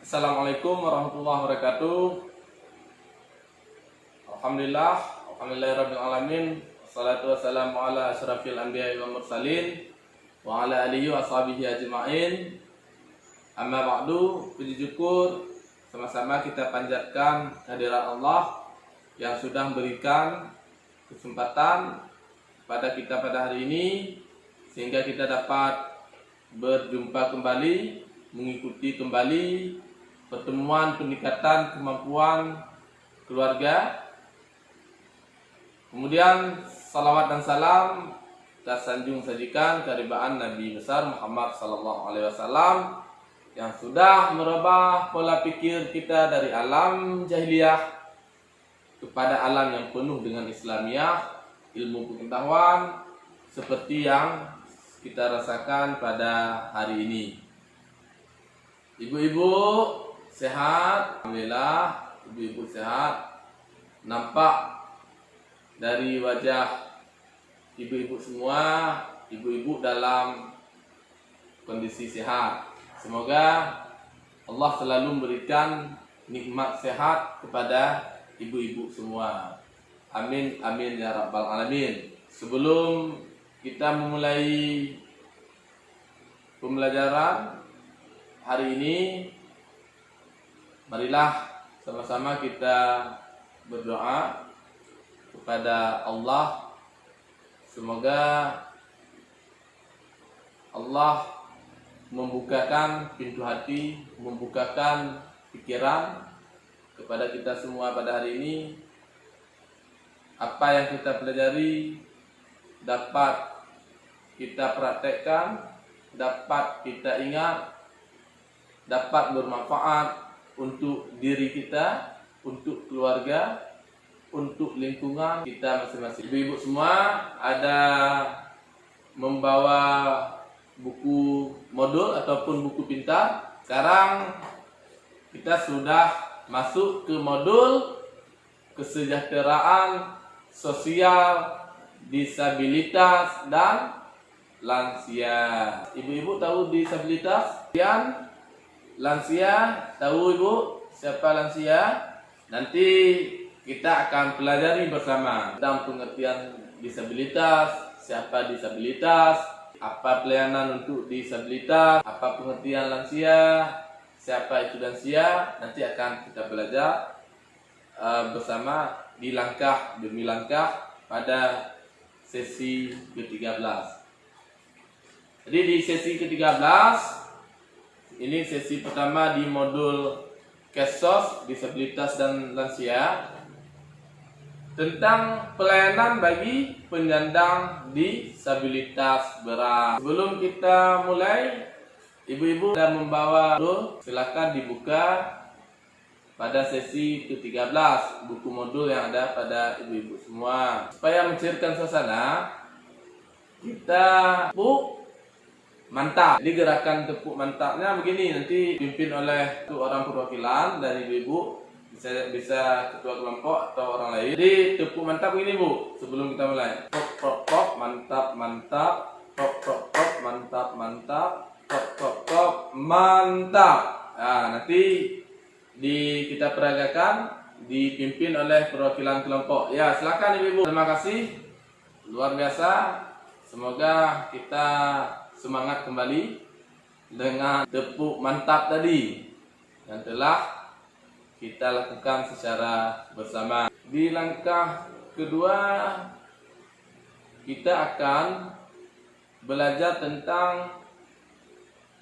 Assalamualaikum warahmatullahi wabarakatuh. Alhamdulillahirabbil alamin. Wassalatu wassalamu ala asyrafil anbiya'i wal mursalin wa ala alihi wa sahbihi ajma'in. Amma ba'du, puji syukur sama-sama kita panjatkan kehadirat Allah yang sudah memberikan kesempatan pada kita pada hari ini sehingga kita dapat berjumpa kembali, mengikuti kembali pertemuan peningkatan kemampuan keluarga. Kemudian salawat dan salam kita sanjung sajikan kehadiran Nabi besar Muhammad sallallahu alaihi wasallam yang sudah merubah pola pikir kita dari alam jahiliyah kepada alam yang penuh dengan Islamiyah, ilmu pengetahuan seperti yang kita rasakan pada hari ini. Ibu-ibu sehat, alhamdulillah, ibu-ibu sehat. Nampak dari wajah ibu-ibu semua, ibu-ibu dalam kondisi sehat. Semoga Allah selalu memberikan nikmat sehat kepada ibu-ibu semua. Amin, amin ya rabbal alamin. Sebelum kita memulai pembelajaran hari ini, marilah sama-sama kita berdoa kepada Allah. Semoga Allah membukakan pintu hati, membukakan pikiran kepada kita semua pada hari ini. Apa yang kita pelajari dapat kita praktekkan, dapat kita ingat, dapat bermanfaat untuk diri kita, untuk keluarga, untuk lingkungan kita masing-masing. Ibu-ibu semua ada membawa buku modul ataupun buku pintar. Sekarang kita sudah masuk ke modul kesejahteraan sosial disabilitas dan lansia. Ibu-ibu tahu disabilitas? Dan lansia, tahu ibu siapa lansia? Nanti kita akan pelajari bersama tentang pengertian disabilitas, siapa disabilitas, apa pelayanan untuk disabilitas, apa pengertian lansia, siapa itu lansia. Nanti akan kita belajar bersama di langkah demi langkah pada sesi ke-13. Jadi di sesi ke-13 ini sesi pertama di modul KESOS disabilitas dan lansia tentang pelayanan bagi penyandang disabilitas berat. Sebelum kita mulai, ibu-ibu sudah membawa modul, silakan dibuka pada sesi ke-13 buku modul yang ada pada ibu-ibu semua. Supaya mencairkan suasana, kita tepuk mantap. Jadi gerakan tepuk mantapnya begini, nanti dipimpin oleh orang perwakilan dari ibu-ibu, bisa ketua kelompok atau orang lain. Jadi tepuk mantap begini bu, sebelum kita mulai. Pop pop pop, mantap mantap, pop pop pop, mantap mantap, pop pop pop, mantap. Nah, nanti kita peragakan dipimpin oleh perwakilan kelompok. Ya, silakan ibu-ibu. Terima kasih. Luar biasa. Semoga kita semangat kembali dengan tepuk mantap tadi yang telah kita lakukan secara bersama. Di langkah kedua kita akan belajar tentang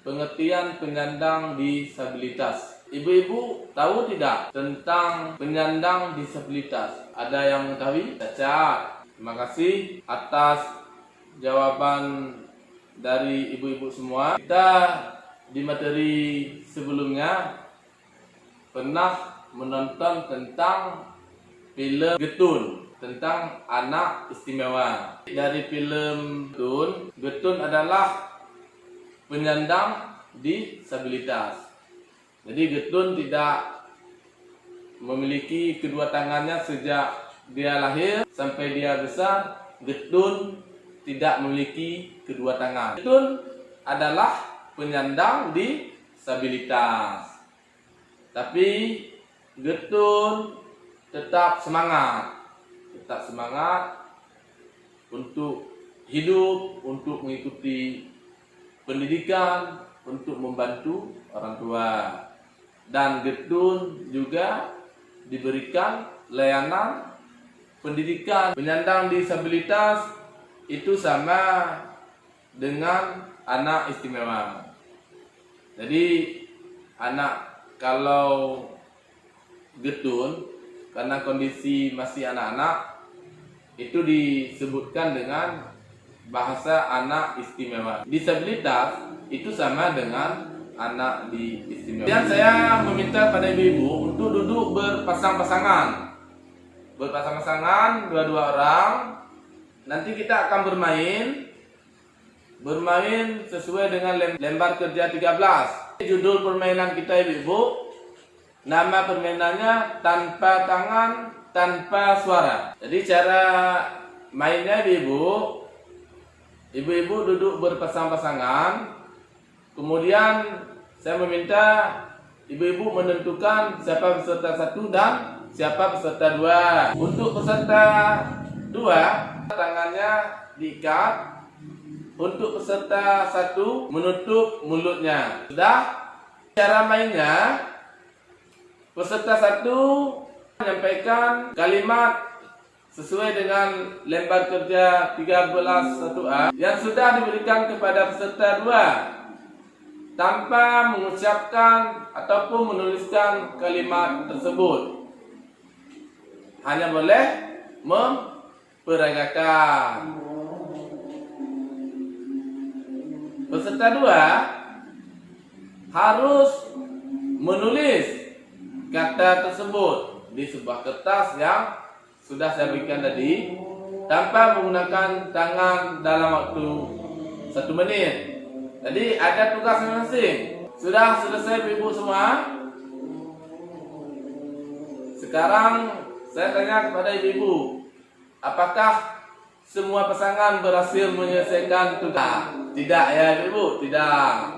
pengertian penyandang disabilitas. Ibu-ibu tahu tidak tentang penyandang disabilitas? Ada yang mengetahui? Cacat. Terima kasih atas jawaban dari ibu-ibu semua. Kita di materi sebelumnya pernah menonton tentang film Getun, tentang anak istimewa. Dari film Getun adalah penyandang disabilitas. Jadi Getun tidak memiliki kedua tangannya sejak dia lahir sampai dia besar. Getun tidak memiliki kedua tangan. Getun adalah penyandang disabilitas. Tapi Getun tetap semangat untuk hidup, untuk mengikuti pendidikan, untuk membantu orang tua. Dan Getun juga diberikan layanan pendidikan. Penyandang disabilitas itu sama dengan anak istimewa. Jadi anak kalau Getun karena kondisi masih anak-anak itu disebutkan dengan bahasa anak istimewa. Disabilitas itu sama dengan anak di istimewa. Dan saya meminta pada ibu-ibu untuk duduk berpasang-pasangan, dua-dua orang. Nanti kita akan bermain sesuai dengan lembar kerja 13. Judul permainan kita ibu-ibu, nama permainannya tanpa tangan, tanpa suara. Jadi cara mainnya ibu-ibu duduk berpasang-pasangan. Kemudian saya meminta ibu-ibu menentukan siapa peserta 1 dan siapa peserta 2. Untuk peserta 2 tangannya diikat. Untuk peserta 1 menutup mulutnya. Sudah? Cara mainnya, peserta 1 menyampaikan kalimat sesuai dengan lembar kerja 13.1a yang sudah diberikan kepada peserta 2 tanpa mengucapkan ataupun menuliskan kalimat tersebut. Hanya boleh memperagakan. Peserta 2 harus menulis kata tersebut di sebuah kertas yang sudah saya berikan tadi tanpa menggunakan tangan dalam waktu 1 menit. Jadi ada tugas masing-masing. Sudah selesai ibu semua? Sekarang saya tanya kepada ibu-ibu, apakah semua pasangan berhasil menyelesaikan tugas? Tidak ya ibu, tidak.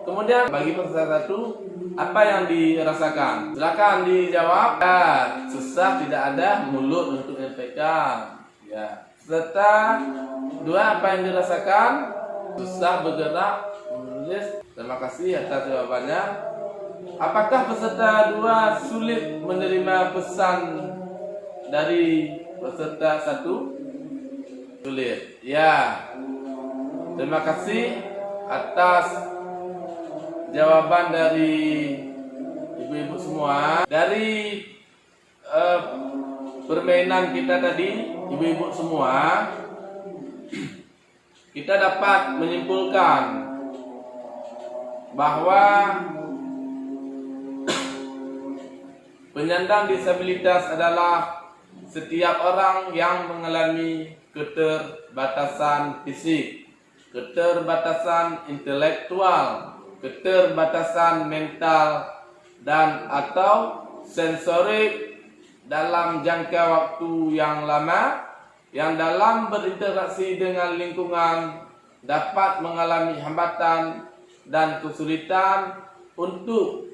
Kemudian bagi peserta 1, apa yang dirasakan? Silakan dijawab. Ya, susah, tidak ada mulut untuk menyampaikan. Ya. Peserta 2, apa yang dirasakan? Susah bergerak, menulis. Terima kasih atas jawabannya. Apakah peserta 2 sulit menerima pesan dari peserta 1? Sulit. Ya. Terima kasih atas jawaban dari ibu-ibu semua. Dari permainan kita tadi, ibu-ibu semua, kita dapat menyimpulkan bahwa penyandang disabilitas adalah setiap orang yang mengalami keterbatasan fisik, keterbatasan intelektual, keterbatasan mental, dan atau sensorik dalam jangka waktu yang lama, yang dalam berinteraksi dengan lingkungan dapat mengalami hambatan dan kesulitan untuk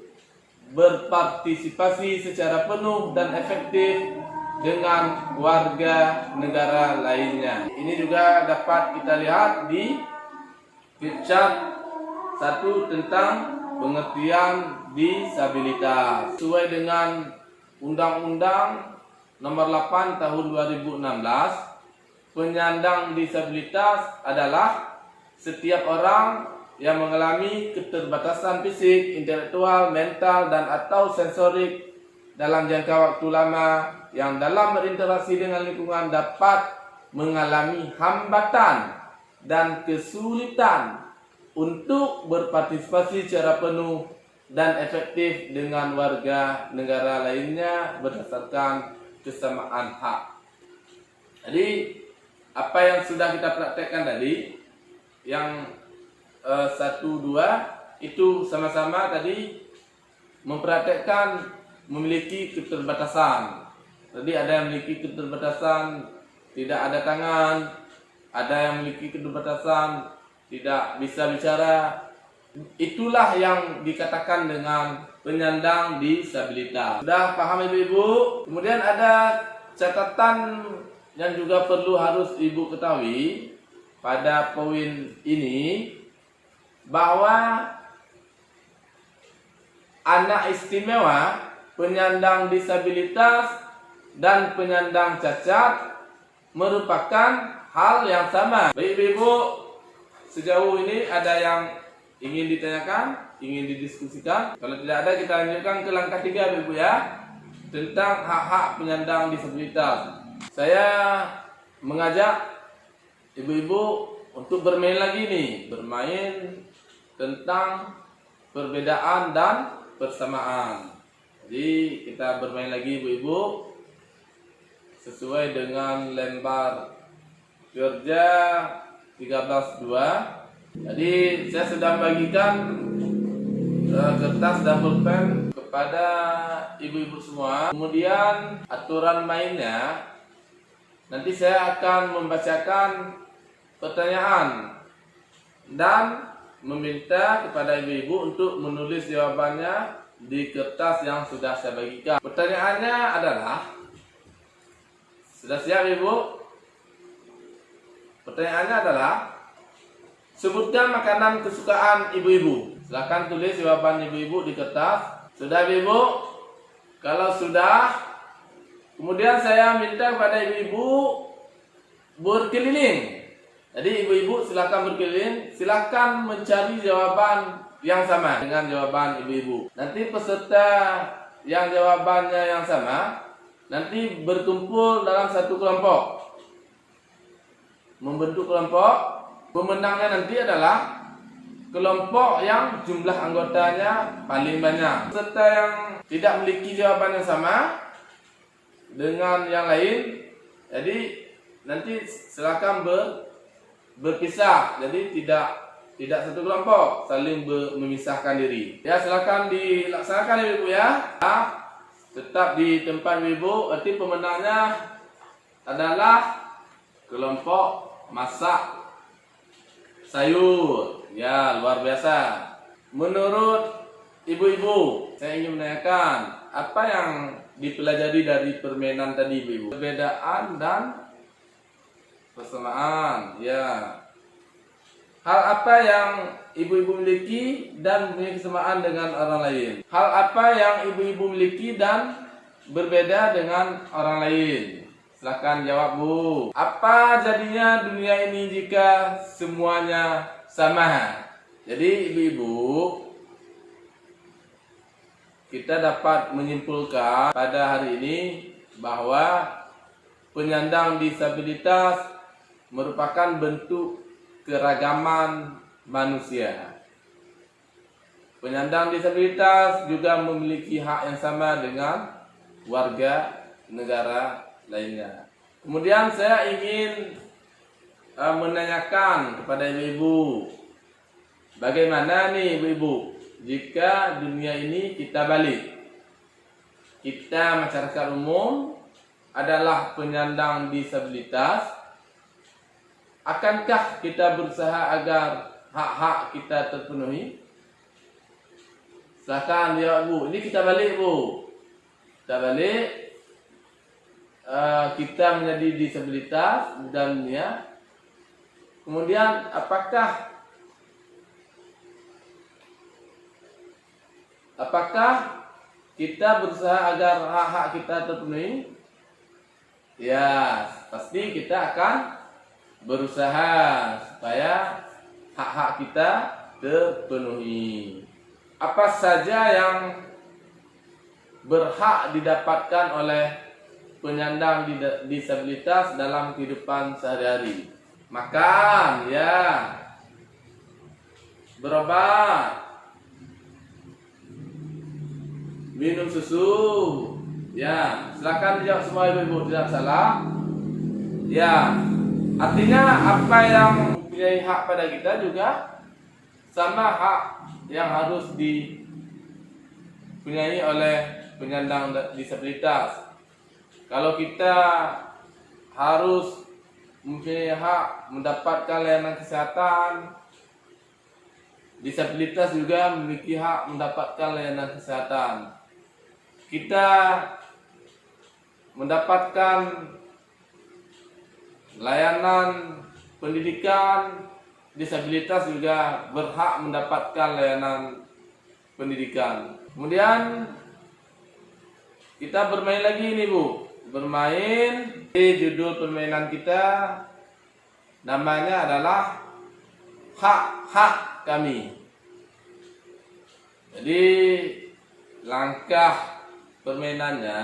berpartisipasi secara penuh dan efektif dengan warga negara lainnya. Ini juga dapat kita lihat di chart 1 tentang pengertian disabilitas. Sesuai dengan Undang-Undang Nomor 8 Tahun 2016, penyandang disabilitas adalah setiap orang yang mengalami keterbatasan fisik, intelektual, mental, dan atau sensorik dalam jangka waktu lama, yang dalam berinteraksi dengan lingkungan dapat mengalami hambatan dan kesulitan untuk berpartisipasi secara penuh dan efektif dengan warga negara lainnya berdasarkan kesamaan hak. Jadi apa yang sudah kita praktekkan tadi, yang 1, 2 itu sama-sama tadi mempraktekkan memiliki keterbatasan. Tadi ada yang memiliki keterbatasan tidak ada tangan, ada yang memiliki keterbatasan tidak bisa bicara. Itulah yang dikatakan dengan penyandang disabilitas. Sudah paham ibu-ibu? Kemudian ada catatan yang juga perlu harus ibu ketahui pada poin ini, bahwa anak istimewa, penyandang disabilitas, dan penyandang cacat merupakan hal yang sama. Baik ibu, sejauh ini ada yang ingin ditanyakan, ingin didiskusikan? Kalau tidak ada, kita lanjutkan ke langkah 3 ibu ya, tentang hak-hak penyandang disabilitas. Saya mengajak ibu-ibu untuk bermain lagi nih, bermain tentang perbedaan dan persamaan. Jadi kita bermain lagi ibu-ibu sesuai dengan lembar kerja 13.2. Jadi saya sudah bagikan kertas dan pulpen kepada ibu-ibu semua. Kemudian aturan mainnya, nanti saya akan membacakan pertanyaan dan meminta kepada ibu-ibu untuk menulis jawabannya di kertas yang sudah saya bagikan. Pertanyaannya adalah, sudah siap ibu? Pertanyaannya adalah, sebutkan makanan kesukaan ibu-ibu. Silakan tulis jawaban ibu-ibu di kertas. Sudah ibu? Kalau sudah, kemudian saya minta kepada ibu-ibu berkeliling. Jadi ibu-ibu silakan berkeliling, silakan mencari jawaban yang sama dengan jawaban ibu-ibu. Nanti peserta yang jawabannya yang sama nanti berkumpul dalam satu kelompok, membentuk kelompok. Pemenangnya nanti adalah kelompok yang jumlah anggotanya paling banyak. Peserta yang tidak memiliki jawaban yang sama dengan yang lain, jadi nanti silakan berpisah, jadi tidak satu kelompok, saling memisahkan diri. Ya, silakan dilaksanakan ibu ya. Tetap di tempat ibu. Arti pemenangnya adalah kelompok masak sayur. Ya, luar biasa. Menurut ibu-ibu, saya ingin menanyakan, apa yang dipelajari dari permainan tadi ibu-ibu? Perbedaan dan persamaan, ya. Hal apa yang ibu-ibu miliki dan memiliki kesamaan dengan orang lain? Hal apa yang ibu-ibu miliki dan berbeda dengan orang lain? Silahkan jawab bu. Apa jadinya dunia ini jika semuanya sama? Jadi ibu-ibu, kita dapat menyimpulkan pada hari ini bahwa penyandang disabilitas merupakan bentuk keragaman manusia. Penyandang disabilitas juga memiliki hak yang sama dengan warga negara lainnya. Kemudian saya ingin menanyakan kepada ibu-ibu, bagaimana nih ibu-ibu jika dunia ini kita balik? Kita masyarakat umum adalah penyandang disabilitas. Akankah kita berusaha agar hak-hak kita terpenuhi? Silakan jawab bu. Ini kita balik bu. Kita balik. Kita menjadi disabilitas dan dunia. Kemudian apakah kita berusaha agar hak-hak kita terpenuhi? Ya, pasti kita akan berusaha supaya hak-hak kita terpenuhi. Apa saja yang berhak didapatkan oleh penyandang disabilitas dalam kehidupan sehari-hari? Makan, ya. Berobat. Minum susu. Ya, silakan dijawab semua ibu-ibu, tidak salah. Ya. Artinya apa yang mempunyai hak pada kita juga sama hak yang harus dipunyai oleh penyandang disabilitas. Kalau kita harus mempunyai hak mendapatkan layanan kesehatan, disabilitas juga memiliki hak mendapatkan layanan kesehatan. Kita mendapatkan layanan pendidikan, disabilitas juga berhak mendapatkan layanan pendidikan. Kemudian kita bermain lagi nih Bu. Bermain, di judul permainan kita namanya adalah hak-hak kami. Jadi langkah permainannya,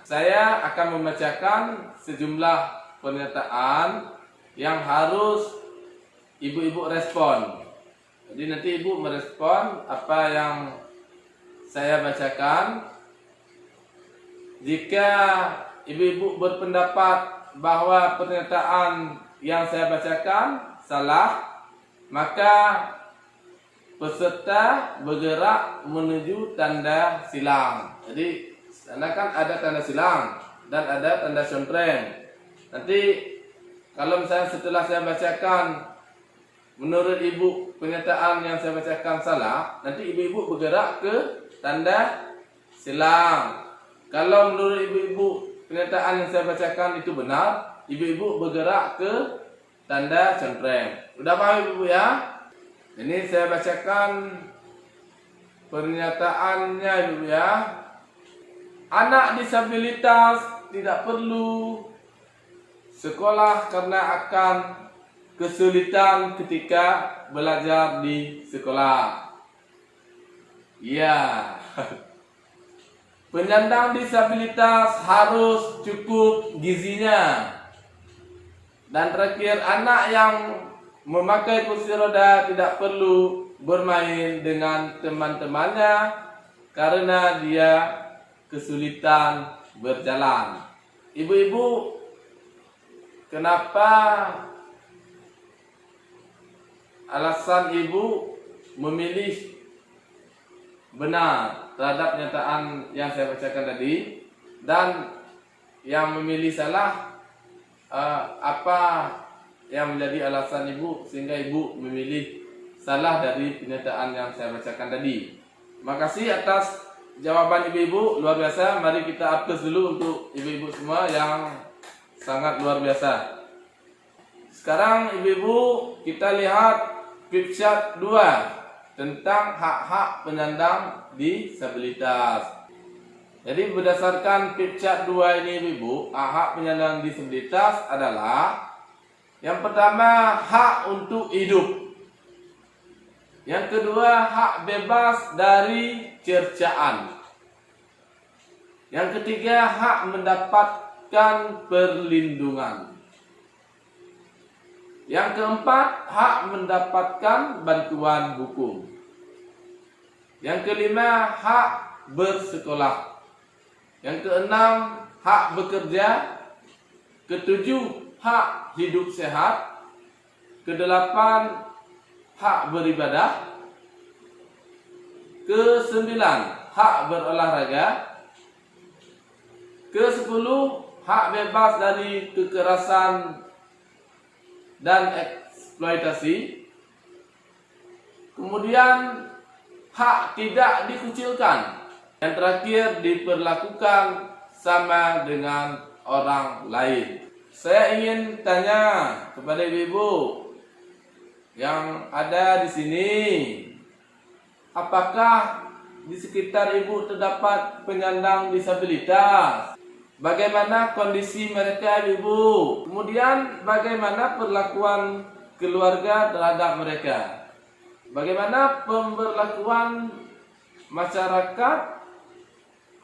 saya akan membacakan sejumlah pernyataan yang harus ibu-ibu respon. Jadi nanti ibu merespon apa yang saya bacakan. Jika ibu-ibu berpendapat bahwa pernyataan yang saya bacakan salah, maka peserta bergerak menuju tanda silang. Jadi sana kan ada tanda silang dan ada tanda contreng. Nanti kalau misalnya setelah saya bacakan, menurut ibu pernyataan yang saya bacakan salah, nanti ibu-ibu bergerak ke tanda silang. Kalau menurut ibu-ibu pernyataan yang saya bacakan itu benar, ibu-ibu bergerak ke tanda contreng. Udah paham ibu ya? Ini saya bacakan pernyataannya ibu ya. Anak disabilitas tidak perlu sekolah karena akan kesulitan ketika belajar di sekolah. Ya. Penyandang disabilitas harus cukup gizinya. Dan terakhir, anak yang memakai kursi roda tidak perlu bermain dengan teman-temannya karena dia kesulitan berjalan. Ibu-ibu, kenapa alasan ibu memilih benar terhadap pernyataan yang saya bacakan tadi, dan yang memilih salah, apa yang menjadi alasan ibu sehingga ibu memilih salah dari pernyataan yang saya bacakan tadi? Terima kasih atas jawaban ibu-ibu, luar biasa. Mari kita aplaus dulu untuk ibu-ibu semua yang sangat luar biasa. Sekarang ibu-ibu, kita lihat Pipsat 2 tentang hak-hak penyandang disabilitas. Jadi berdasarkan Pipsat 2 ini ibu, hak-hak penyandang disabilitas adalah yang pertama, hak untuk hidup. Yang kedua, hak bebas dari cercaan. Yang ketiga, hak mendapatkan perlindungan. Yang keempat, hak mendapatkan bantuan hukum. Yang kelima, hak bersekolah. Yang keenam, hak bekerja. Ketujuh, hak hidup sehat. Kedelapan, hak beribadah. Kesembilan, hak berolahraga. Kesepuluh, hak bebas dari kekerasan dan eksploitasi. Kemudian hak tidak dikucilkan. Yang terakhir, diperlakukan sama dengan orang lain. Saya ingin tanya kepada ibu-ibu yang ada di sini, apakah di sekitar ibu terdapat penyandang disabilitas? Bagaimana kondisi mereka ibu? Kemudian bagaimana perlakuan keluarga terhadap mereka? Bagaimana pemberlakuan masyarakat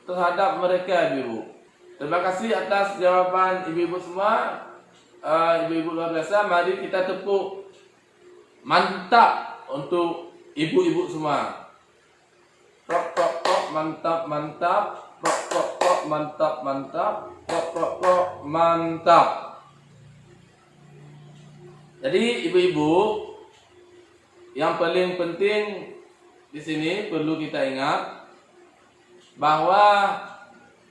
terhadap mereka ibu? Terima kasih atas jawaban ibu-ibu semua. Ibu-ibu luar biasa. Mari kita tepuk mantap untuk ibu-ibu semua. Prok prok prok, mantap mantap. Prok prok prok, mantap mantap. Prok prok prok, mantap. Jadi ibu-ibu, yang paling penting di sini perlu kita ingat bahwa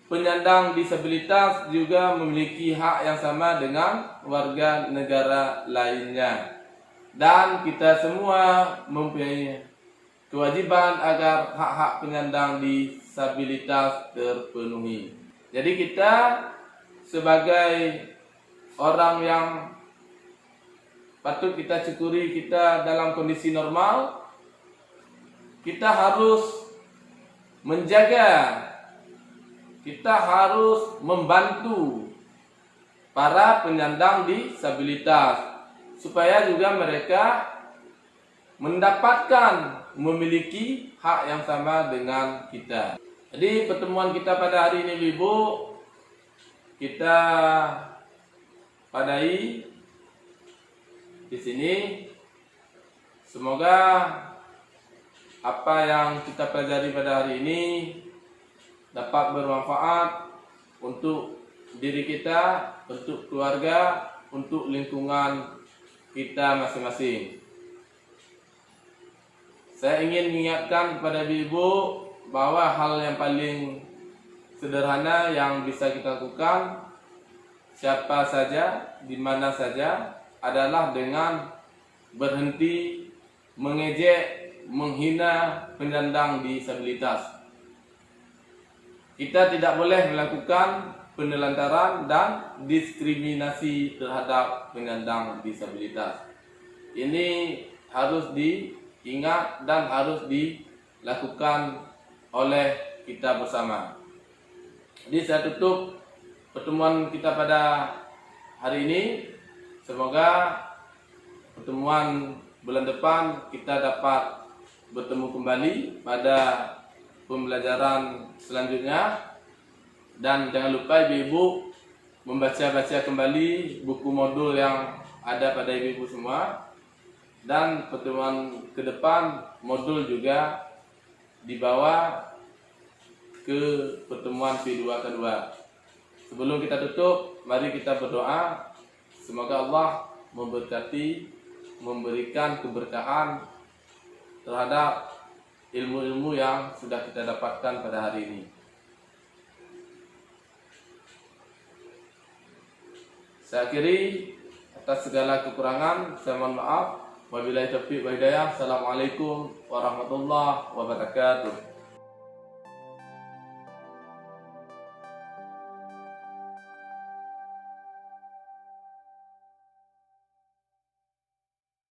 penyandang disabilitas juga memiliki hak yang sama dengan warga negara lainnya. dan kita semua mempunyai kewajiban agar hak-hak penyandang disabilitas terpenuhi. Jadi kita sebagai orang yang patut kita syukuri, kita dalam kondisi normal, kita harus menjaga, kita harus membantu para penyandang disabilitas supaya juga mereka mendapatkan, memiliki hak yang sama dengan kita. Jadi pertemuan kita pada hari ini Ibu, kita padai di sini. Semoga apa yang kita pelajari pada hari ini dapat bermanfaat untuk diri kita, untuk keluarga, untuk lingkungan kita masing-masing. Saya ingin mengingatkan kepada ibu bahwa hal yang paling sederhana yang bisa kita lakukan, siapa saja, di mana saja, adalah dengan berhenti mengejek, menghina penyandang disabilitas. Kita tidak boleh melakukan penelantaran dan diskriminasi terhadap penyandang disabilitas. Ini harus diingat dan harus dilakukan oleh kita bersama. Jadi saya tutup pertemuan kita pada hari ini. Semoga pertemuan bulan depan kita dapat bertemu kembali pada pembelajaran selanjutnya. Dan jangan lupa ibu-ibu membaca-baca kembali buku modul yang ada pada ibu-ibu semua. Dan pertemuan ke depan modul juga dibawa ke pertemuan V2 kedua. Sebelum kita tutup, mari kita berdoa. Semoga Allah memberkati, memberikan keberkahan terhadap ilmu-ilmu yang sudah kita dapatkan pada hari ini. Saya akhiri, atas segala kekurangan saya mohon maaf. Wabillahi taufiq wa hidayah. Assalamualaikum warahmatullahi wabarakatuh.